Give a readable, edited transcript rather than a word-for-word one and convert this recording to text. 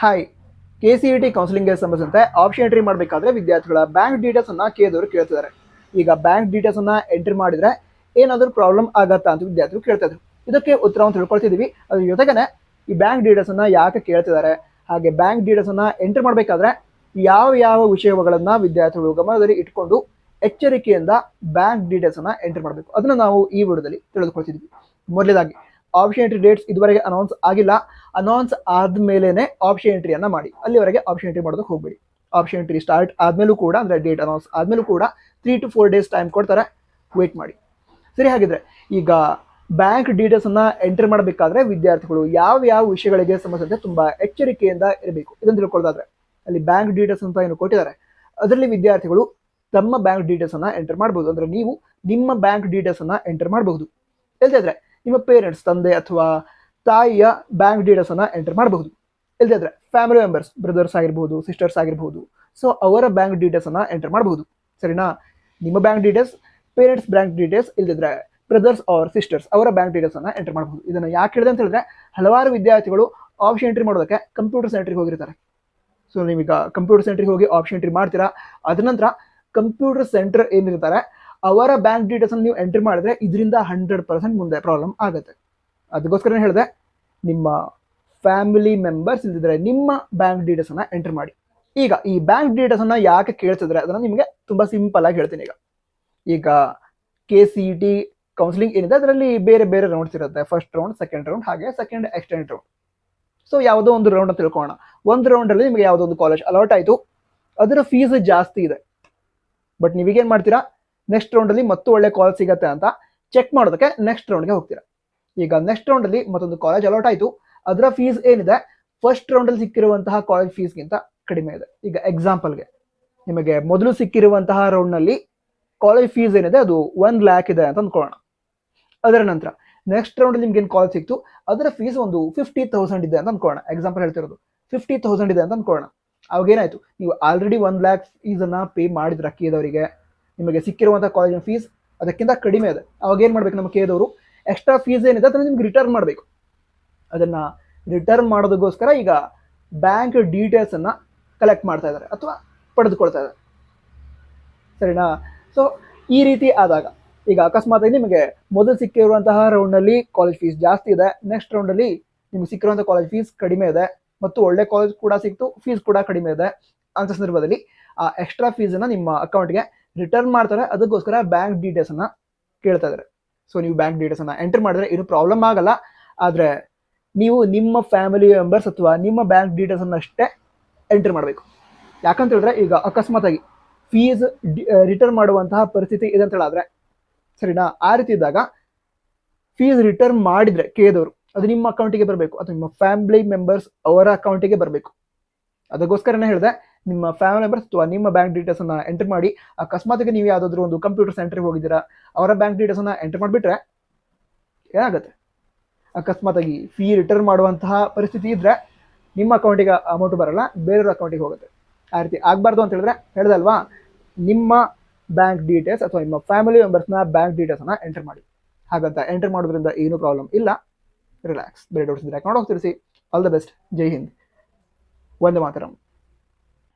Hi, KCET ಕೌನ್ಸಿಲಿಂಗ್ಗೆ ಸಂಬಂಧಿಸಿದಂತೆ option entry ಮಾಡಬೇಕಾದ್ರೆ ವಿದ್ಯಾರ್ಥಿಗಳ ಬ್ಯಾಂಕ್ ಡೀಟೇಲ್ಸ್ ಅನ್ನ ಕೇಳಿದವರು ಕೇಳ್ತಿದ್ದಾರೆ. ಈಗ ಬ್ಯಾಂಕ್ ಡೀಟೇಲ್ಸ್ ಅನ್ನ ಎಂಟ್ರಿ ಮಾಡಿದ್ರೆ ಏನಾದರೂ ಪ್ರಾಬ್ಲಮ್ ಆಗತ್ತಾ ಅಂತ ವಿದ್ಯಾರ್ಥಿಗಳು ಕೇಳ್ತಾ ಇದ್ರು. ಇದಕ್ಕೆ ಉತ್ತರವನ್ನು ತಿಳ್ಕೊಳ್ತಿದೀವಿ. ಅದ್ರ ಜೊತೆಗೇನೆ ಈ ಬ್ಯಾಂಕ್ ಡೀಟೇಲ್ಸ್ ಅನ್ನ ಯಾಕೆ ಕೇಳ್ತಿದ್ದಾರೆ, ಹಾಗೆ ಬ್ಯಾಂಕ್ ಡೀಟೇಲ್ಸ್ ಅನ್ನ ಎಂಟ್ರಿ ಮಾಡಬೇಕಾದ್ರೆ ಯಾವ ಯಾವ ವಿಷಯಗಳನ್ನ ವಿದ್ಯಾರ್ಥಿಗಳು ಗಮನದಲ್ಲಿ ಇಟ್ಕೊಂಡು ಎಚ್ಚರಿಕೆಯಿಂದ ಬ್ಯಾಂಕ್ ಡೀಟೇಲ್ಸ್ ಅನ್ನ ಎಂಟ್ರಿ ಮಾಡಬೇಕು, ಅದನ್ನ ನಾವು ಈ ವಿಡಿಯೋದಲ್ಲಿ ತಿಳಿದುಕೊಳ್ತಿದ್ವಿ. ಮೊದಲೇದಾಗಿ ಆಪ್ಷನ್ ಎಂಟ್ರಿ ಡೇಟ್ಸ್ ಇದುವರೆಗೆ ಅನೌನ್ಸ್ ಆಗಿಲ್ಲ. ಅನೌನ್ಸ್ ಆದ್ಮೇಲೆ ಆಪ್ಷನ್ ಎಂಟ್ರಿಯನ್ನ ಮಾಡಿ. ಅಲ್ಲಿವರೆಗೆ ಆಪ್ಷನ್ ಎಂಟ್ರಿ ಮಾಡೋದಕ್ಕೆ ಹೋಗ್ಬೇಡಿ. ಆಪ್ಷನ್ ಎಂಟ್ರಿ ಸ್ಟಾರ್ಟ್ ಆದ್ಮೇಲೂ ಕೂಡ, ಅಂದ್ರೆ ಡೇಟ್ ಅನೌನ್ಸ್ ಆದ್ಮೇಲೂ ಕೂಡ 3 to 4 days ಟೈಮ್ ಕೊಡ್ತಾರೆ, ವೇಟ್ ಮಾಡಿ. ಸರಿ, ಹಾಗಿದ್ರೆ ಈಗ ಬ್ಯಾಂಕ್ ಡೀಟೇಲ್ಸ್ ಅನ್ನ ಎಂಟ್ರಿ ಮಾಡಬೇಕಾದ್ರೆ ವಿದ್ಯಾರ್ಥಿಗಳು ಯಾವ ಯಾವ ವಿಷಯಗಳಿಗೆ ಸಂಬಂಧಿಸಿದಂತೆ ತುಂಬಾ ಎಚ್ಚರಿಕೆಯಿಂದ ಇರಬೇಕು ಇದನ್ನು ತಿಳ್ಕೊಳ್ಳೋದಾದ್ರೆ, ಅಲ್ಲಿ ಬ್ಯಾಂಕ್ ಡೀಟೇಲ್ಸ್ ಅಂತ ಏನು ಕೊಟ್ಟಿದ್ದಾರೆ ಅದರಲ್ಲಿ ವಿದ್ಯಾರ್ಥಿಗಳು ತಮ್ಮ ಬ್ಯಾಂಕ್ ಡೀಟೇಲ್ಸ್ ಅನ್ನ ಎಂಟರ್ ಮಾಡಬಹುದು. ಅಂದ್ರೆ ನೀವು ನಿಮ್ಮ ಬ್ಯಾಂಕ್ ಡೀಟೇಲ್ಸ್ ಅನ್ನ ಎಂಟರ್ ಮಾಡಬಹುದು. ಇಲ್ದಿದ್ರೆ ನಿಮ್ಮ ಪೇರೆಂಟ್ಸ್, ತಂದೆ ಅಥವಾ ತಾಯಿಯ ಬ್ಯಾಂಕ್ ಡೀಟೇಲ್ಸ್ ಅನ್ನ ಎಂಟರ್ ಮಾಡಬಹುದು. ಇಲ್ದಿದ್ರೆ ಫ್ಯಾಮಿಲಿ ಮೆಂಬರ್ಸ್, ಬ್ರದರ್ಸ್ ಆಗಿರ್ಬೋದು, ಸಿಸ್ಟರ್ಸ್ ಆಗಿರ್ಬೋದು, ಸೊ ಅವರ ಬ್ಯಾಂಕ್ ಡೀಟೇಲ್ಸ್ ಅನ್ನ ಎಂಟರ್ ಮಾಡಬಹುದು. ಸರಿನಾ? ನಿಮ್ಮ bank details, parents bank details, ಇಲ್ದಿದ್ರೆ ಬ್ರದರ್ಸ್ ಆರ್ ಸಿಸ್ಟರ್ಸ್ ಅವರ ಬ್ಯಾಂಕ್ ಡೀಟೇಲ್ಸ್ ಅನ್ನ ಎಂಟರ್ ಮಾಡಬಹುದು. ಇದನ್ನ ಯಾಕೆ ಹೇಳಿದೆ ಅಂತ ಹೇಳಿದ್ರೆ, ಹಲವಾರು ವಿದ್ಯಾರ್ಥಿಗಳು ಆಪ್ಷನ್ ಎಂಟ್ರಿ ಮಾಡೋದಕ್ಕೆ ಕಂಪ್ಯೂಟರ್ ಸೆಂಟ್ರಿಗೆ ಹೋಗಿರ್ತಾರೆ. ಸೊ ನೀವೀಗ ಕಂಪ್ಯೂಟರ್ ಸೆಂಟ್ರಿಗೆ ಹೋಗಿ ಆಪ್ಷನ್ ಎಂಟ್ರಿ ಮಾಡ್ತೀರಾ. ಅದ ನಂತರ ಕಂಪ್ಯೂಟರ್ ಸೆಂಟರ್ ಏನಿರ್ತಾರೆ ಅವರ ಬ್ಯಾಂಕ್ ಡೀಟೇಲ್ಸ್ ಅನ್ನು ನೀವು ಎಂಟ್ರಿ ಮಾಡಿದ್ರೆ ಇದರಿಂದ 100% ಮುಂದೆ ಪ್ರಾಬ್ಲಮ್ ಆಗುತ್ತೆ. ಅದಕ್ಕೋಸ್ಕರ ಹೇಳಿದೆ, ನಿಮ್ಮ ಫ್ಯಾಮಿಲಿ ಮೆಂಬರ್ಸ್ ಇಲ್ದಿದ್ರೆ ನಿಮ್ಮ ಬ್ಯಾಂಕ್ ಡೀಟೇಲ್ಸ್ ಅನ್ನ ಎಂಟರ್ ಮಾಡಿ. ಈಗ ಈ ಬ್ಯಾಂಕ್ ಡೀಟೇಲ್ಸ್ ಅನ್ನ ಯಾಕೆ ಕೇಳ್ತಿದ್ರೆ ಅದನ್ನ ನಿಮಗೆ ತುಂಬಾ ಸಿಂಪಲ್ ಆಗಿ ಹೇಳ್ತೀನಿ. ಈಗ KCET ಕೌನ್ಸಿಲಿಂಗ್ ಏನಿದೆ ಅದರಲ್ಲಿ ಬೇರೆ ಬೇರೆ ರೌಂಡ್ಸ್ ಇರುತ್ತೆ. ಫಸ್ಟ್ ರೌಂಡ್, ಸೆಕೆಂಡ್ ರೌಂಡ್, ಹಾಗೆ ಸೆಕೆಂಡ್ ಎಕ್ಸ್ಟೆಂಡ್ ರೌಂಡ್. ಸೊ ಯಾವುದೋ ಒಂದು ರೌಂಡ್ ಅಂತ ತಿಳ್ಕೊಳ್ಳೋಣ. ಒಂದು ರೌಂಡ್ ಅಲ್ಲಿ ನಿಮಗೆ ಯಾವುದೋ ಒಂದು ಕಾಲೇಜ್ ಅಲಾಟ್ ಆಯ್ತು, ಅದರ ಫೀಸ್ ಜಾಸ್ತಿ ಇದೆ. ಬಟ್ ನೀವೀಗೇನ್ ಮಾಡ್ತೀರಾ, ನೆಕ್ಸ್ಟ್ ರೌಂಡ್ ಅಲ್ಲಿ ಮತ್ತೂ ಒಳ್ಳೆ ಕಾಲೇಜ್ ಸಿಗತ್ತೆ ಅಂತ ಚೆಕ್ ಮಾಡೋದಕ್ಕೆ ನೆಕ್ಸ್ಟ್ ರೌಂಡ್ಗೆ ಹೋಗ್ತೀರಾ. ಈಗ ನೆಕ್ಸ್ಟ್ ರೌಂಡ್ ಅಲ್ಲಿ ಮತ್ತೊಂದು ಕಾಲೇಜ್ ಅಲಾಟ್ ಆಯ್ತು, ಅದರ ಫೀಸ್ ಏನಿದೆ ಫಸ್ಟ್ ರೌಂಡ್ ಅಲ್ಲಿ ಸಿಕ್ಕಿರುವಂತಹ ಕಾಲೇಜ್ ಫೀಸ್ಗಿಂತ ಕಡಿಮೆ ಇದೆ. ಈಗ ಎಕ್ಸಾಂಪಲ್ಗೆ ನಿಮಗೆ ಮೊದಲು ಸಿಕ್ಕಿರುವಂತಹ ರೌಂಡ್ ನಲ್ಲಿ ಕಾಲೇಜ್ ಫೀಸ್ ಏನಿದೆ ಅದು 1 lakh ಇದೆ ಅಂತ ಅಂದ್ಕೊಳ್ಳೋಣ. ಅದರ ನಂತರ ನೆಕ್ಸ್ಟ್ ರೌಂಡ್ ಅಲ್ಲಿ ನಿಮ್ಗೆ ಏನು ಕಾಲೇಜ್ ಸಿಕ್ತು ಅದರ ಫೀಸ್ ಒಂದು 50,000 ಇದೆ ಅಂತ ಅಂದ್ಕೊಳ್ಳೋಣ. ಎಕ್ಸಾಂಪಲ್ ಹೇಳ್ತಿರೋದು 50,000 ಇದೆ ಅಂತ ಅಂದ್ಕೊಳ್ಳೋಣ. ಅವಾಗ ಏನಾಯ್ತು, ನೀವು ಆಲ್ರೆಡಿ 1 lakh ಫೀಸ್ ಅನ್ನ ಪೇ ಮಾಡಿದ್ರ ಕೇದವರಿಗೆ, ನಿಮಗೆ ಸಿಕ್ಕಿರುವಂತಹ ಕಾಲೇಜಿನ ಫೀಸ್ ಅದಕ್ಕಿಂತ ಕಡಿಮೆ ಇದೆ. ಅವಾಗ ಏನ್ ಮಾಡ್ಬೇಕು, ನಮ್ಮ ಕೇದವರು ಎಕ್ಸ್ಟ್ರಾ ಫೀಸ್ ಏನಿದೆ ಅದನ್ನ ನಿಮ್ಗೆ ರಿಟರ್ನ್ ಮಾಡಬೇಕು. ಅದನ್ನ ರಿಟರ್ನ್ ಮಾಡೋದಕ್ಕೋಸ್ಕರ ಈಗ ಬ್ಯಾಂಕ್ ಡೀಟೇಲ್ಸ್ ಅನ್ನ ಕಲೆಕ್ಟ್ ಮಾಡ್ತಾ ಇದ್ದಾರೆ ಅಥವಾ ಪಡೆದುಕೊಳ್ತಾ ಇದ್ದಾರೆ. ಸರಿನಾ? ಸೊ ಈ ರೀತಿ ಆದಾಗ ಈಗ ಅಕಸ್ಮಾತ್ ನಿಮಗೆ ಮೊದಲು ಸಿಕ್ಕಿರುವಂತಹ ರೌಂಡ್ ನಲ್ಲಿ ಕಾಲೇಜ್ ಫೀಸ್ ಜಾಸ್ತಿ ಇದೆ, ನೆಕ್ಸ್ಟ್ ರೌಂಡ್ ಅಲ್ಲಿ ನಿಮ್ಗೆ ಸಿಕ್ಕಿರುವಂತಹ ಕಾಲೇಜ್ ಫೀಸ್ ಕಡಿಮೆ ಇದೆ ಮತ್ತು ಒಳ್ಳೆ ಕಾಲೇಜ್ ಕೂಡ ಸಿಕ್ತು, ಫೀಸ್ ಕೂಡ ಕಡಿಮೆ ಇದೆ ಅಂತ ಸಂದರ್ಭದಲ್ಲಿ ಆ ಎಕ್ಸ್ಟ್ರಾ ಫೀಸ್ ಅನ್ನ ನಿಮ್ಮ ಅಕೌಂಟ್ಗೆ ರಿಟರ್ನ್ ಮಾಡ್ತಾರೆ. ಅದಕ್ಕೋಸ್ಕರ ಬ್ಯಾಂಕ್ ಡೀಟೇಲ್ಸ್ ಅನ್ನ ಕೇಳ್ತಾ ಇದ್ದಾರೆ. ಸೊ ನೀವು ಬ್ಯಾಂಕ್ ಡೀಟೇಲ್ಸ್ ಅನ್ನ ಎಂಟರ್ ಮಾಡಿದ್ರೆ ಏನು ಪ್ರಾಬ್ಲಮ್ ಆಗಲ್ಲ. ಆದ್ರೆ ನೀವು ನಿಮ್ಮ ಫ್ಯಾಮಿಲಿ ಮೆಂಬರ್ಸ್ ಅಥವಾ ನಿಮ್ಮ ಬ್ಯಾಂಕ್ ಡೀಟೇಲ್ಸ್ ಅನ್ನ ಅಷ್ಟೇ ಎಂಟರ್ ಮಾಡಬೇಕು. ಯಾಕಂತ ಹೇಳಿದ್ರೆ ಈಗ ಅಕಸ್ಮಾತ್ ಆಗಿ ಫೀಸ್ ರಿಟರ್ನ್ ಮಾಡುವಂತಹ ಪರಿಸ್ಥಿತಿ ಇದೆ ಅಂತ ಹೇಳಿದ್ರೆ, ಸರಿನಾ, ಆ ರೀತಿ ಇದ್ದಾಗ ಫೀಸ್ ರಿಟರ್ನ್ ಮಾಡಿದ್ರೆ ಕೇದವರು ಅದು ನಿಮ್ಮ ಅಕೌಂಟಿಗೆ ಬರಬೇಕು ಅಥವಾ ನಿಮ್ಮ ಫ್ಯಾಮಿಲಿ ಮೆಂಬರ್ಸ್ ಅವರ ಅಕೌಂಟಿಗೆ ಬರಬೇಕು. ಅದಕ್ಕೋಸ್ಕರನೇ ಹೇಳಿದೆ, ನಿಮ್ಮ ಫ್ಯಾಮಿಲಿ ಮೆಂಬರ್ಸ್ ಅಥವಾ ನಿಮ್ಮ ಬ್ಯಾಂಕ್ ಡೀಟೇಲ್ಸ್ ಅನ್ನ ಎಂಟರ್ ಮಾಡಿ. ಅಕಸ್ಮಾತ್ಗೆ ನೀವು ಯಾವುದಾದ್ರೂ ಒಂದು ಕಂಪ್ಯೂಟರ್ ಸೆಂಟರ್ಗೆ ಹೋಗಿದ್ದೀರಾ, ಅವರ ಬ್ಯಾಂಕ್ ಡೀಟೇಲ್ಸ್ ಅನ್ನ ಎಂಟರ್ ಮಾಡಿಬಿಟ್ರೆ ಏನಾಗುತ್ತೆ, ಅಕಸ್ಮಾತ್ ಆಗಿ ಫೀ ರಿಟರ್ನ್ ಮಾಡುವಂತಹ ಪರಿಸ್ಥಿತಿ ಇದ್ರೆ ನಿಮ್ಮ ಅಕೌಂಟಿಗೆ ಅಮೌಂಟ್ ಬರಲ್ಲ, ಬೇರೆಯವ್ರ ಅಕೌಂಟಿಗೆ ಹೋಗುತ್ತೆ. ಆ ರೀತಿ ಆಗಬಾರ್ದು ಅಂತ ಹೇಳಿದ್ರೆ ಹೇಳ್ದಲ್ವಾ, ನಿಮ್ಮ ಬ್ಯಾಂಕ್ ಡೀಟೇಲ್ಸ್ ಅಥವಾ ನಿಮ್ಮ ಫ್ಯಾಮಿಲಿ ಮೆಂಬರ್ಸ್ನ ಬ್ಯಾಂಕ್ ಡೀಟೇಲ್ಸ್ ಅನ್ನ ಎಂಟರ್ ಮಾಡಿ. ಹಾಗಂತ ಎಂಟರ್ ಮಾಡೋದ್ರಿಂದ ಏನು ಪ್ರಾಬ್ಲಮ್ ಇಲ್ಲ. ರಿಲ್ಯಾಕ್ಸ್. ಬೇರೆ ಡೌಟ್ಸ್ ಇದ್ರೆ ನೋಡೋಕೆ ತಿಳಿಸಿ. All the best. ಜೈ ಹಿಂದ್. ವಂದೇ ಮಾತರಂ.